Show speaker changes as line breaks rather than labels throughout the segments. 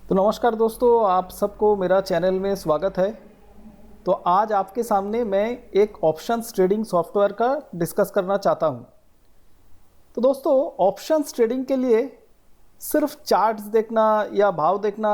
तो नमस्कार दोस्तों, आप सबको मेरा चैनल में स्वागत है। तो आज आपके सामने मैं एक ऑप्शंस ट्रेडिंग सॉफ्टवेयर का डिस्कस करना चाहता हूं। तो दोस्तों, ऑप्शंस ट्रेडिंग के लिए सिर्फ चार्ट्स देखना या भाव देखना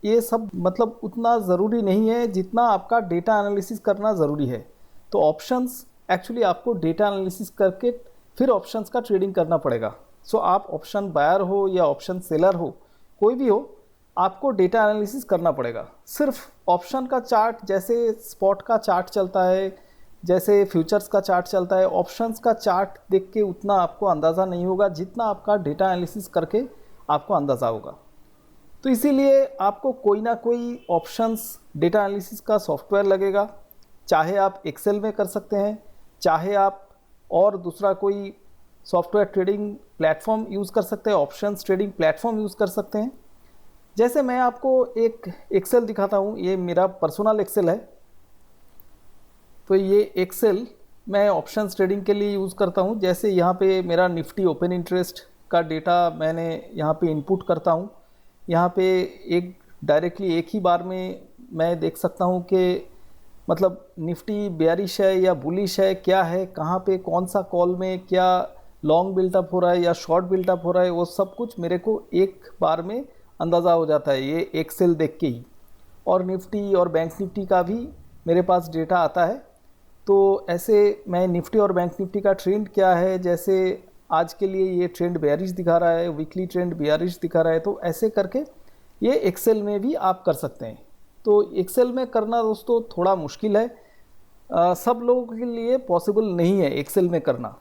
ये सब मतलब उतना ज़रूरी नहीं है जितना आपका डेटा एनालिसिस करना ज़रूरी है। तो ऑप्शंस एक्चुअली आपको डेटा एनालिसिस करके फिर ऑप्शंस का ट्रेडिंग करना पड़ेगा। सो आप ऑप्शन बायर हो या ऑप्शन सेलर हो, कोई भी हो, आपको डेटा एनालिसिस करना पड़ेगा। सिर्फ ऑप्शन का चार्ट जैसे स्पॉट का चार्ट चलता है, जैसे फ्यूचर्स का चार्ट चलता है, ऑप्शंस का चार्ट देख के उतना आपको अंदाज़ा नहीं होगा जितना आपका डेटा एनालिसिस करके आपको अंदाज़ा होगा। तो इसीलिए आपको कोई ना कोई ऑप्शंस डेटा एनालिसिस का सॉफ्टवेयर लगेगा। चाहे आप एक्सेल में कर सकते हैं, चाहे आप और दूसरा कोई सॉफ्टवेयर ट्रेडिंग प्लेटफॉर्म यूज़ कर सकते हैं, ऑप्शंस ट्रेडिंग प्लेटफॉर्म यूज़ कर सकते हैं। जैसे मैं आपको एक एक्सेल दिखाता हूँ, ये मेरा पर्सनल एक्सेल है। तो ये एक्सेल मैं ऑप्शंस ट्रेडिंग के लिए यूज़ करता हूँ। जैसे यहाँ पे मेरा निफ्टी ओपन इंटरेस्ट का डेटा मैंने यहाँ पे इनपुट करता हूँ। यहाँ पे एक डायरेक्टली एक ही बार में मैं देख सकता हूँ कि मतलब निफ्टी बेयरिश है या बुलिश है, क्या है, कहाँ पे कौन सा कॉल में क्या लॉन्ग बिल्टअप हो रहा है या शॉर्ट बिल्टअप हो रहा है, वो सब कुछ मेरे को एक बार में अंदाज़ा हो जाता है ये एक्सेल देख के ही। और निफ्टी और बैंक निफ्टी का भी मेरे पास डेटा आता है। तो ऐसे मैं निफ्टी और बैंक निफ्टी का ट्रेंड क्या है, जैसे आज के लिए ये ट्रेंड बेयरिश दिखा रहा है, वीकली ट्रेंड बेयरिश दिखा रहा है, तो ऐसे करके ये एक्सेल में भी आप कर सकते हैं। तो एक्सेल में करना दोस्तों थोड़ा मुश्किल है, सब लोगों के लिए पॉसिबल नहीं है एक्सेल में करना।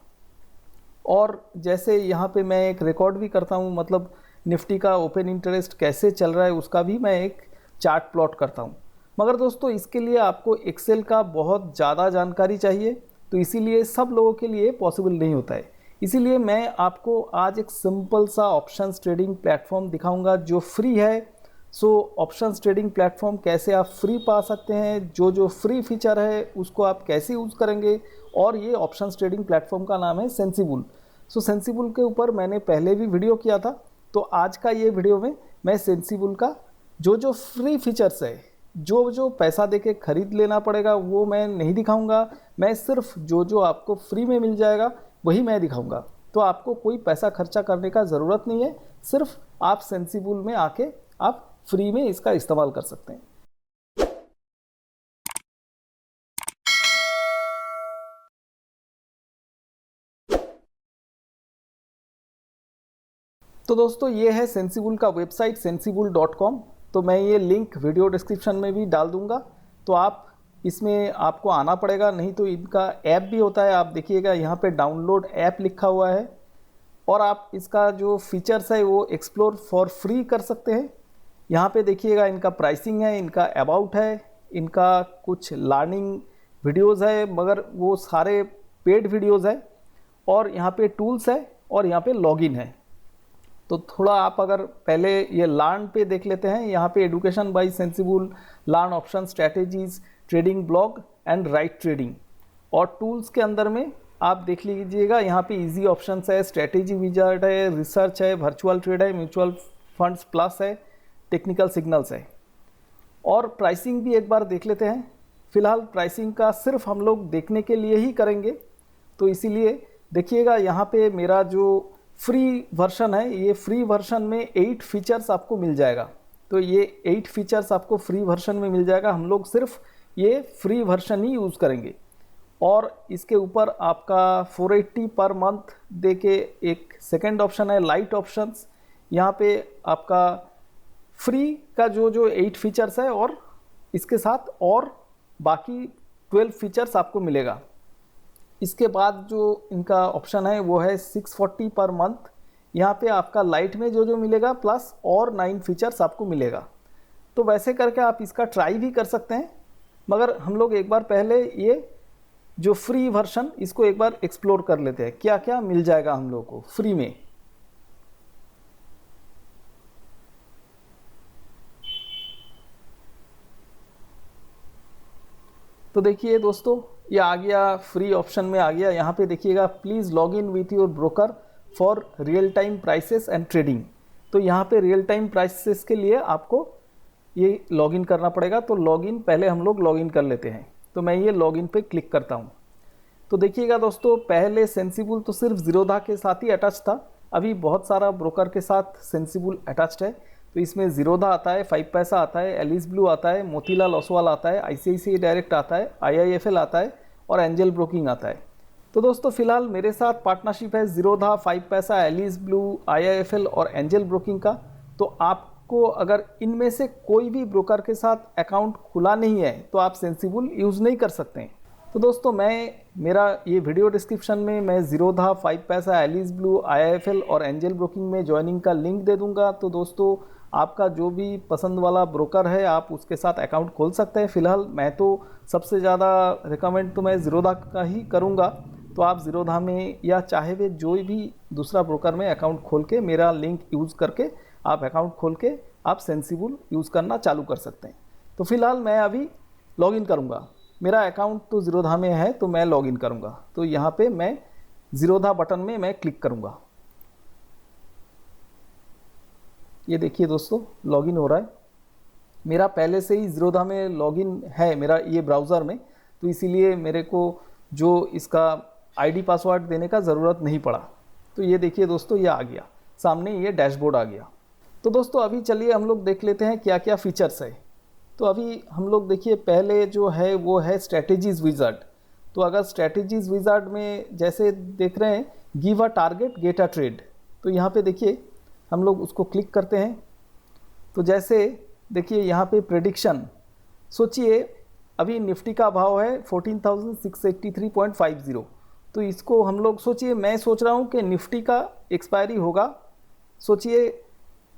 और जैसे यहाँ पे मैं एक रिकॉर्ड भी करता हूँ, मतलब निफ्टी का ओपन इंटरेस्ट कैसे चल रहा है उसका भी मैं एक चार्ट प्लॉट करता हूँ। मगर दोस्तों इसके लिए आपको एक्सेल का बहुत ज़्यादा जानकारी चाहिए, तो इसीलिए सब लोगों के लिए पॉसिबल नहीं होता है। इसीलिए मैं आपको आज एक सिंपल सा ऑप्शंस ट्रेडिंग प्लेटफॉर्म दिखाऊंगा जो फ्री है। सो ऑप्शंस ट्रेडिंग प्लेटफॉर्म कैसे आप फ्री पा सकते हैं, जो जो फ्री फीचर है उसको आप कैसे यूज़ करेंगे। और ये ऑप्शंस ट्रेडिंग प्लेटफॉर्म का नाम है सेंसिबुल। सो सेंसिबुल के ऊपर मैंने पहले भी वीडियो किया था। तो आज का ये वीडियो में मैं सेंसिबुल का जो जो फ्री फीचर्स है, जो जो पैसा देके खरीद लेना पड़ेगा वो मैं नहीं दिखाऊंगा। मैं सिर्फ जो जो आपको फ्री में मिल जाएगा वही मैं दिखाऊंगा। तो आपको कोई पैसा खर्चा करने का ज़रूरत नहीं है, सिर्फ आप सेंसिबुल में आके आप फ्री में इसका इस्तेमाल कर सकते हैं। तो दोस्तों ये है सेंसिबुल का वेबसाइट sensible.com। तो मैं ये लिंक वीडियो डिस्क्रिप्शन में भी डाल दूंगा। तो आप इसमें आपको आना पड़ेगा, नहीं तो इनका ऐप भी होता है। आप देखिएगा यहाँ पे डाउनलोड ऐप लिखा हुआ है और आप इसका जो फीचर्स है वो एक्सप्लोर फॉर फ्री कर सकते हैं। यहाँ पे देखिएगा इनका प्राइसिंग है, इनका अबाउट है, इनका कुछ लर्निंग वीडियोज़ है, मगर वो सारे पेड वीडियोज़ है। और यहाँ पे टूल्स है और यहाँ पे लॉगिन है। तो थोड़ा आप अगर पहले ये लर्न पे देख लेते हैं, यहाँ पे education by Sensibull, learn option strategies, trading blog and right trading. और टूल्स के अंदर में आप देख लीजिएगा, यहाँ पे इजी ऑप्शंस है, स्ट्रैटेजी विजार्ड है, रिसर्च है, वर्चुअल ट्रेड है, म्यूचुअल फंड्स प्लस है, टेक्निकल सिग्नल्स है। और प्राइसिंग भी एक बार देख लेते हैं। फिलहाल प्राइसिंग का सिर्फ हम लोग देखने के लिए ही करेंगे, तो इसीलिए देखिएगा यहाँ पे मेरा जो फ्री वर्जन है, ये फ्री वर्जन में 8 फीचर्स आपको मिल जाएगा। तो ये 8 फीचर्स आपको फ्री वर्जन में मिल जाएगा। हम लोग सिर्फ ये फ्री वर्जन ही यूज़ करेंगे। और इसके ऊपर आपका 480 पर मंथ दे के एक सेकेंड ऑप्शन है लाइट ऑप्शंस। यहाँ पे आपका फ्री का जो जो 8 फीचर्स है और इसके साथ और बाकी 12 फीचर्स आपको मिलेगा। इसके बाद जो इनका ऑप्शन है वो है 640 पर मंथ। यहाँ पे आपका लाइट में जो जो मिलेगा प्लस और 9 फीचर्स आपको मिलेगा। तो वैसे करके आप इसका ट्राई भी कर सकते हैं, मगर हम लोग एक बार पहले ये जो फ्री वर्जन इसको एक बार एक्सप्लोर कर लेते हैं, क्या क्या मिल जाएगा हम लोग को फ्री में। तो देखिए दोस्तों, ये आ गया, फ्री ऑप्शन में आ गया। यहाँ पे देखिएगा please log in with your broker for real time prices and trading. तो यहाँ पे रियल टाइम प्राइसेस के लिए आपको ये लॉगिन करना पड़ेगा। तो लॉगिन पहले हम लोग लॉगिन कर लेते हैं। तो मैं ये लॉगिन पे क्लिक करता हूँ। तो देखिएगा दोस्तों, पहले सेंसिबल तो सिर्फ ज़ीरोधा के साथ ही अटैच था, अभी बहुत सारा ब्रोकर के साथ सेंसिबल अटैच्ड है। तो इसमें ज़ीरोधा आता है, 5 पैसा आता है, एलिस ब्लू आता है, मोतीलाल ओसवाल आता है, ICICI डायरेक्ट आता है, IIFL आता है और एंजल ब्रोकिंग आता है। तो दोस्तों फिलहाल मेरे साथ पार्टनरशिप है ज़ीरोधा, 5 पैसा, एलिस ब्लू, IIFL और एंजल ब्रोकिंग का। तो आपको अगर इनमें से कोई भी ब्रोकर के साथ अकाउंट खुला नहीं है तो आप सेंसिबल यूज़ नहीं कर सकते हैं। तो दोस्तों मेरा ये वीडियो डिस्क्रिप्शन में मैं ज़ीरोधा, 5 पैसा, एलिस ब्लू, IIFL और एंजल ब्रोकिंग में ज्वाइनिंग का लिंक दे दूंगा। तो दोस्तों आपका जो भी पसंद वाला ब्रोकर है आप उसके साथ अकाउंट खोल सकते हैं। फ़िलहाल मैं तो सबसे ज़्यादा रिकमेंड तो मैं ज़ीरोधा का ही करूँगा। तो आप ज़ीरोधा में या चाहे वे जो भी दूसरा ब्रोकर में अकाउंट खोल के मेरा लिंक यूज़ करके आप अकाउंट खोल के आप सेंसिबल यूज़ करना चालू कर सकते हैं। तो फिलहाल मैं अभी लॉगिन करूँगा। मेरा अकाउंट तो ज़ीरोधा में है तो मैं लॉगिन करूँगा। तो यहाँ पे मैं ज़ीरोधा बटन में मैं क्लिक करूँगा। ये देखिए दोस्तों लॉगिन हो रहा है। मेरा पहले से ही ज़ीरोधा में लॉगिन है मेरा ये ब्राउज़र में, तो इसीलिए मेरे को जो इसका आईडी पासवर्ड देने का ज़रूरत नहीं पड़ा। तो ये देखिए दोस्तों ये आ गया सामने, ये डैशबोर्ड आ गया। तो दोस्तों अभी चलिए हम लोग देख लेते हैं क्या क्या फीचर्स है। तो अभी हम लोग देखिए पहले जो है वो है स्ट्रैटेजीज विज़ार्ड। तो अगर स्ट्रैटेजीज विज़ार्ड में जैसे देख रहे हैं give a target get a trade, तो यहाँ पे देखिए हम लोग उसको क्लिक करते हैं। तो जैसे देखिए यहाँ पे प्रेडिक्शन, सोचिए अभी निफ्टी का भाव है 14,683.50। तो इसको हम लोग सोचिए, मैं सोच रहा हूँ कि निफ्टी का एक्सपायरी होगा सोचिए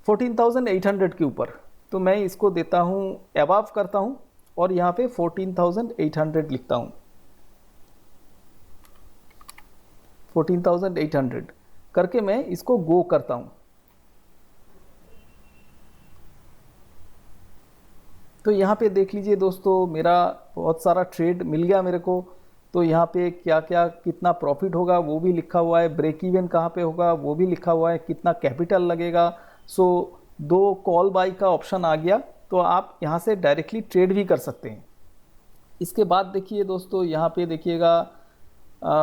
14,800 के ऊपर। तो मैं इसको देता हूँ अबव करता हूँ और यहाँ पे 14,800 लिखता हूँ। 14,800 करके मैं इसको गो करता हूँ। तो यहाँ पे देख लीजिए दोस्तों मेरा बहुत सारा ट्रेड मिल गया मेरे को। तो यहाँ पे क्या क्या कितना प्रॉफिट होगा वो भी लिखा हुआ है, ब्रेक इवन कहाँ पे होगा वो भी लिखा हुआ है, कितना कैपिटल लगेगा। सो 2 कॉल बाई का ऑप्शन आ गया, तो आप यहाँ से डायरेक्टली ट्रेड भी कर सकते हैं। इसके बाद देखिए दोस्तों यहाँ पे देखिएगा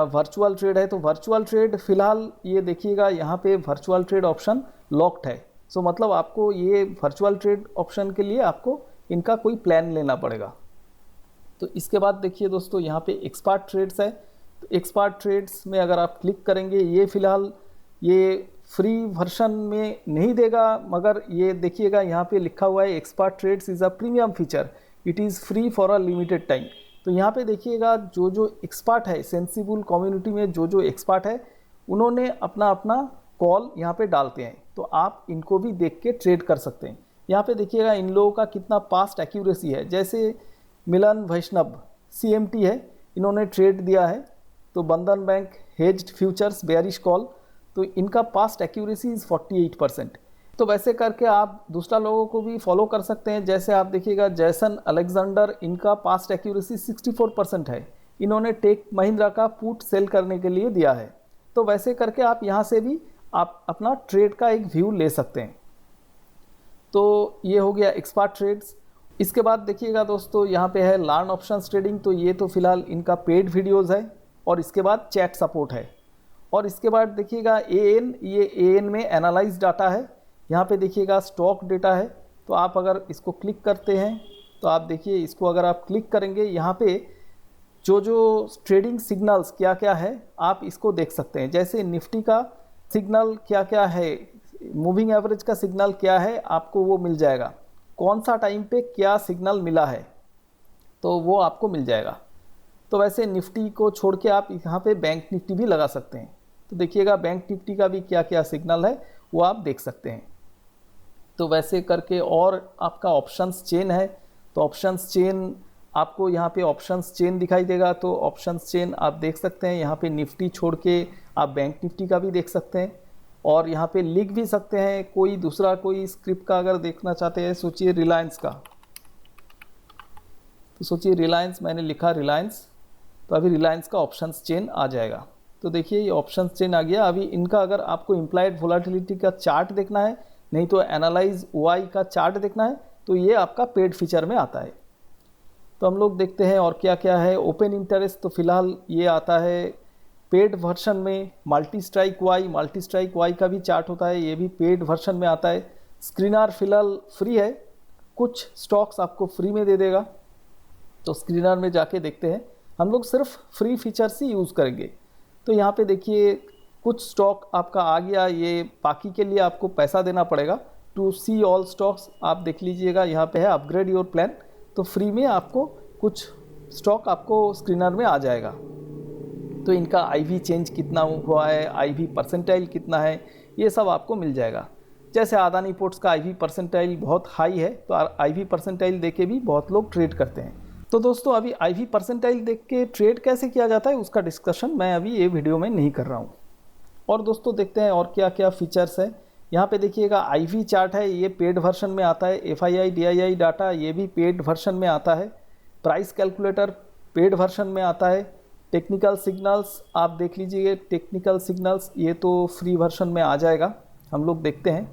वर्चुअल ट्रेड है। तो वर्चुअल ट्रेड फ़िलहाल ये देखिएगा यहाँ पे वर्चुअल ट्रेड ऑप्शन लॉक्ड है। सो मतलब आपको ये वर्चुअल ट्रेड ऑप्शन के लिए आपको इनका कोई प्लान लेना पड़ेगा। तो इसके बाद देखिए दोस्तों यहाँ पे एक्सपर्ट ट्रेड्स है। तो एक्सपर्ट ट्रेड्स में अगर आप क्लिक करेंगे, ये फ़िलहाल ये फ्री वर्जन में नहीं देगा, मगर ये देखिएगा यहाँ पे लिखा हुआ है expert trades is a premium feature, it is free for a limited time. तो यहाँ पे देखिएगा जो जो एक्सपर्ट है सेंसिबल कम्युनिटी में जो जो एक्सपर्ट है उन्होंने अपना अपना कॉल यहाँ पे डालते हैं। तो आप इनको भी देख के ट्रेड कर सकते हैं। यहाँ पे देखिएगा इन लोगों का कितना पास्ट एक्यूरेसी है। जैसे मिलन वैष्णव CMT है, इन्होंने ट्रेड दिया है। तो बंधन bank hedged futures bearish call, तो इनका पास्ट एक्यूरेसी इज़ 48%। तो वैसे करके आप दूसरा लोगों को भी फॉलो कर सकते हैं। जैसे आप देखिएगा जैसन अलेक्जेंडर, इनका पास्ट एक्यूरेसी 64% है, इन्होंने टेक महिंद्रा का पुट सेल करने के लिए दिया है। तो वैसे करके आप यहाँ से भी आप अपना ट्रेड का एक व्यू ले सकते हैं। तो ये हो गया एक्सपर्ट ट्रेड्स। इसके बाद देखिएगा दोस्तों यहाँ पे है लर्न ऑप्शंस ट्रेडिंग। तो ये तो फिलहाल इनका पेड वीडियोस है और इसके बाद चैट सपोर्ट है। और इसके बाद देखिएगा AN, ये AN में एनालाइज डाटा है। यहाँ पे देखिएगा स्टॉक डेटा है। तो आप अगर इसको क्लिक करते हैं तो आप देखिए इसको अगर आप क्लिक करेंगे यहाँ पे जो जो ट्रेडिंग सिग्नल्स क्या क्या है आप इसको देख सकते हैं। जैसे निफ्टी का सिग्नल क्या क्या है, मूविंग एवरेज का सिग्नल क्या है, आपको वो मिल जाएगा। कौन सा टाइम पे क्या सिग्नल मिला है तो वो आपको मिल जाएगा। तो वैसे निफ्टी को छोड़ के आप यहाँ पे बैंक निफ्टी भी लगा सकते हैं। तो देखिएगा बैंक निफ्टी का भी क्या क्या सिग्नल है वो आप देख सकते हैं। तो वैसे करके और आपका ऑप्शंस चेन है। तो ऑप्शंस चेन आपको यहाँ पे ऑप्शंस चेन दिखाई देगा। तो ऑप्शंस चेन आप देख सकते हैं। यहाँ पे निफ्टी छोड़ के आप बैंक निफ्टी का भी देख सकते हैं और यहाँ पे लिख भी सकते हैं कोई दूसरा कोई स्क्रिप्ट का अगर देखना चाहते हैं। सोचिए रिलायंस का, तो सोचिए रिलायंस मैंने लिखा रिलायंस, तो अभी रिलायंस का ऑप्शंस चेन आ जाएगा। तो देखिए ये ऑप्शंस चेन आ गया। अभी इनका अगर आपको इम्प्लाइड वोलेटिलिटी का चार्ट देखना है नहीं तो एनालाइज ओआई का चार्ट देखना है तो ये आपका पेड फीचर में आता है। तो हम लोग देखते हैं और क्या क्या है। ओपन इंटरेस्ट तो फिलहाल ये आता है पेड वर्जन में। मल्टी स्ट्राइक वाई का भी चार्ट होता है, ये भी पेड वर्जन में आता है। स्क्रीनर फिलहाल फ्री है, कुछ स्टॉक्स आपको फ्री में दे देगा, तो स्क्रीनर में जाके देखते हैं। हम लोग सिर्फ फ्री फीचर्स ही यूज़ करेंगे। तो यहाँ पे देखिए कुछ स्टॉक आपका आ गया, ये बाकी के लिए आपको पैसा देना पड़ेगा। टू सी ऑल स्टॉक्स आप देख लीजिएगा, यहाँ पे है अपग्रेड योर प्लान, तो फ्री में आपको कुछ स्टॉक आपको स्क्रीनर में आ जाएगा। तो इनका आईवी चेंज कितना हुआ है, आईवी परसेंटाइल कितना है, ये सब आपको मिल जाएगा। जैसे अदानी पोर्ट्स का आईवी परसेंटाइल बहुत हाई है, तो आईवी परसेंटाइल देख के भी बहुत लोग ट्रेड करते हैं। तो दोस्तों अभी आईवी परसेंटाइल देख के ट्रेड कैसे किया जाता है उसका डिस्कशन मैं अभी ये वीडियो में नहीं कर रहा हूँ। और दोस्तों देखते हैं और क्या क्या फीचर्स है। यहाँ पे देखिएगा आईवी चार्ट है, ये पेड वर्जन में आता है। एफआईआई डीआईआई डाटा ये भी पेड वर्जन में आता है। प्राइस कैलकुलेटर पेड वर्जन में आता है। टेक्निकल सिग्नल्स आप देख लीजिए, टेक्निकल सिग्नल्स ये तो फ्री वर्जन में आ जाएगा। हम लोग देखते हैं,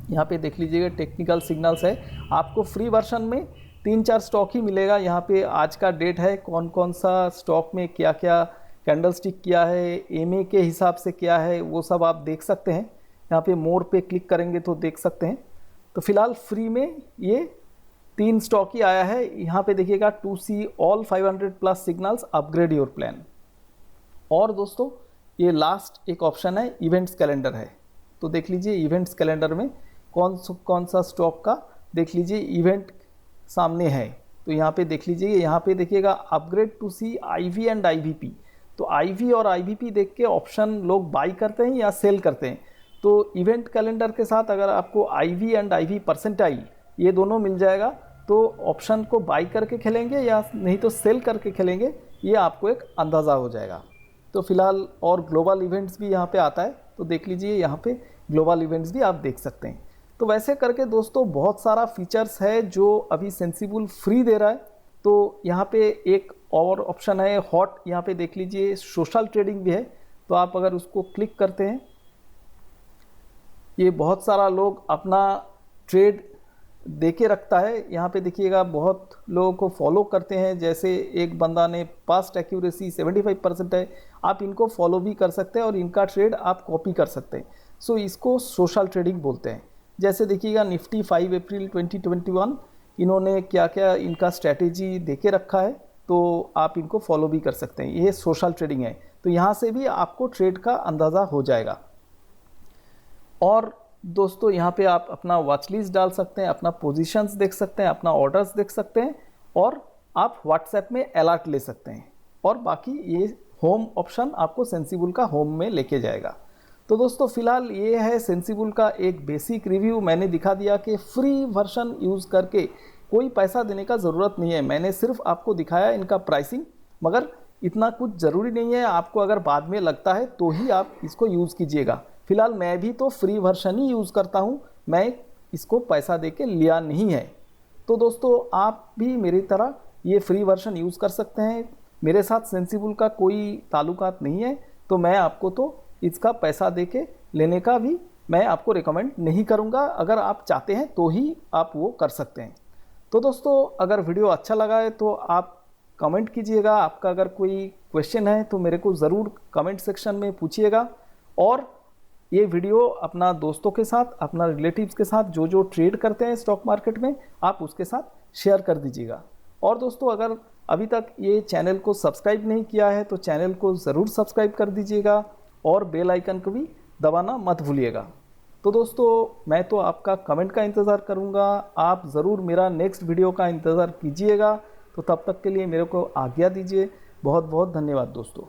यहाँ पे देख लीजिएगा टेक्निकल सिग्नल्स है, आपको फ्री वर्जन में 3-4 स्टॉक ही मिलेगा। यहाँ पे आज का डेट है, कौन कौन सा स्टॉक में क्या क्या कैंडल स्टिक किया है, एमए के हिसाब से क्या है, वो सब आप देख सकते हैं। यहाँ पे मोर पे क्लिक करेंगे तो देख सकते हैं। तो फिलहाल फ्री में ये 3 स्टॉक ही आया है। यहाँ पे देखिएगा to see all 500+ signals upgrade your plan. और दोस्तों ये लास्ट एक ऑप्शन है, इवेंट्स कैलेंडर है। तो देख लीजिए इवेंट्स कैलेंडर में कौन सा स्टॉक का देख लीजिए इवेंट सामने है। तो यहाँ पे देख लीजिए, यहाँ पे देखिएगा upgrade to see IV and IVP. तो आईवी और आईवीपी देख के ऑप्शन लोग बाई करते हैं या सेल करते हैं। तो इवेंट कैलेंडर के साथ अगर आपको आईवी एंड आईवी परसेंटाइल ये दोनों मिल जाएगा तो ऑप्शन को बाई करके खेलेंगे या नहीं तो सेल करके खेलेंगे, ये आपको एक अंदाज़ा हो जाएगा। तो फिलहाल और ग्लोबल इवेंट्स भी यहाँ पे आता है, तो देख लीजिए यहाँ पे ग्लोबल इवेंट्स भी आप देख सकते हैं। तो वैसे करके दोस्तों बहुत सारा फीचर्स है जो अभी सेंसिबल फ्री दे रहा है। तो यहाँ पे एक और ऑप्शन है हॉट, यहाँ पे देख लीजिए सोशल ट्रेडिंग भी है। तो आप अगर उसको क्लिक करते हैं, ये बहुत सारा लोग अपना ट्रेड दे के रखता है। यहाँ पे देखिएगा बहुत लोगों को फॉलो करते हैं, जैसे एक बंदा ने पास्ट एक्यूरेसी 75% है, आप इनको फॉलो भी कर सकते हैं और इनका ट्रेड आप कॉपी कर सकते हैं। सो इसको सोशल ट्रेडिंग बोलते हैं। जैसे देखिएगा निफ्टी 5 अप्रैल 2021 इन्होंने क्या क्या इनका स्ट्रैटेजी दे के रखा है, तो आप इनको फॉलो भी कर सकते हैं। ये सोशल ट्रेडिंग है, तो यहाँ से भी आपको ट्रेड का अंदाज़ा हो जाएगा। और दोस्तों यहाँ पे आप अपना वॉच लिस्ट डाल सकते हैं, अपना पोजीशंस देख सकते हैं, अपना ऑर्डर्स देख सकते हैं और आप व्हाट्सएप में अलर्ट ले सकते हैं। और बाकी ये होम ऑप्शन आपको सेंसिबल का होम में लेके जाएगा। तो दोस्तों फिलहाल ये है सेंसिबल का एक बेसिक रिव्यू। मैंने दिखा दिया कि फ्री वर्जन यूज़ करके कोई पैसा देने का ज़रूरत नहीं है। मैंने सिर्फ आपको दिखाया इनका प्राइसिंग, मगर इतना कुछ ज़रूरी नहीं है। आपको अगर बाद में लगता है तो ही आप इसको यूज़ कीजिएगा। फिलहाल मैं भी तो फ्री वर्जन ही यूज़ करता हूँ, मैं इसको पैसा दे के लिया नहीं है। तो दोस्तों आप भी मेरी तरह ये फ्री वर्जन यूज़ कर सकते हैं। मेरे साथ सेंसिबल का कोई ताल्लुकात नहीं है, तो मैं आपको तो इसका पैसा दे के लेने का भी मैं आपको रिकमेंड नहीं करूँगा। अगर आप चाहते हैं तो ही आप वो कर सकते हैं। तो दोस्तों अगर वीडियो अच्छा लगा है तो आप कमेंट कीजिएगा। आपका अगर कोई क्वेश्चन है तो मेरे को ज़रूर कमेंट सेक्शन में पूछिएगा। और ये वीडियो अपना दोस्तों के साथ, अपना रिलेटिव्स के साथ जो ट्रेड करते हैं स्टॉक मार्केट में, आप उसके साथ शेयर कर दीजिएगा। और दोस्तों अगर अभी तक ये चैनल को सब्सक्राइब नहीं किया है तो चैनल को ज़रूर सब्सक्राइब कर दीजिएगा और बेल आइकन को भी दबाना मत भूलिएगा। तो दोस्तों मैं तो आपका कमेंट का इंतज़ार करूँगा। आप ज़रूर मेरा नेक्स्ट वीडियो का इंतज़ार कीजिएगा। तो तब तक के लिए मेरे को आज्ञा दीजिए। बहुत बहुत धन्यवाद दोस्तों।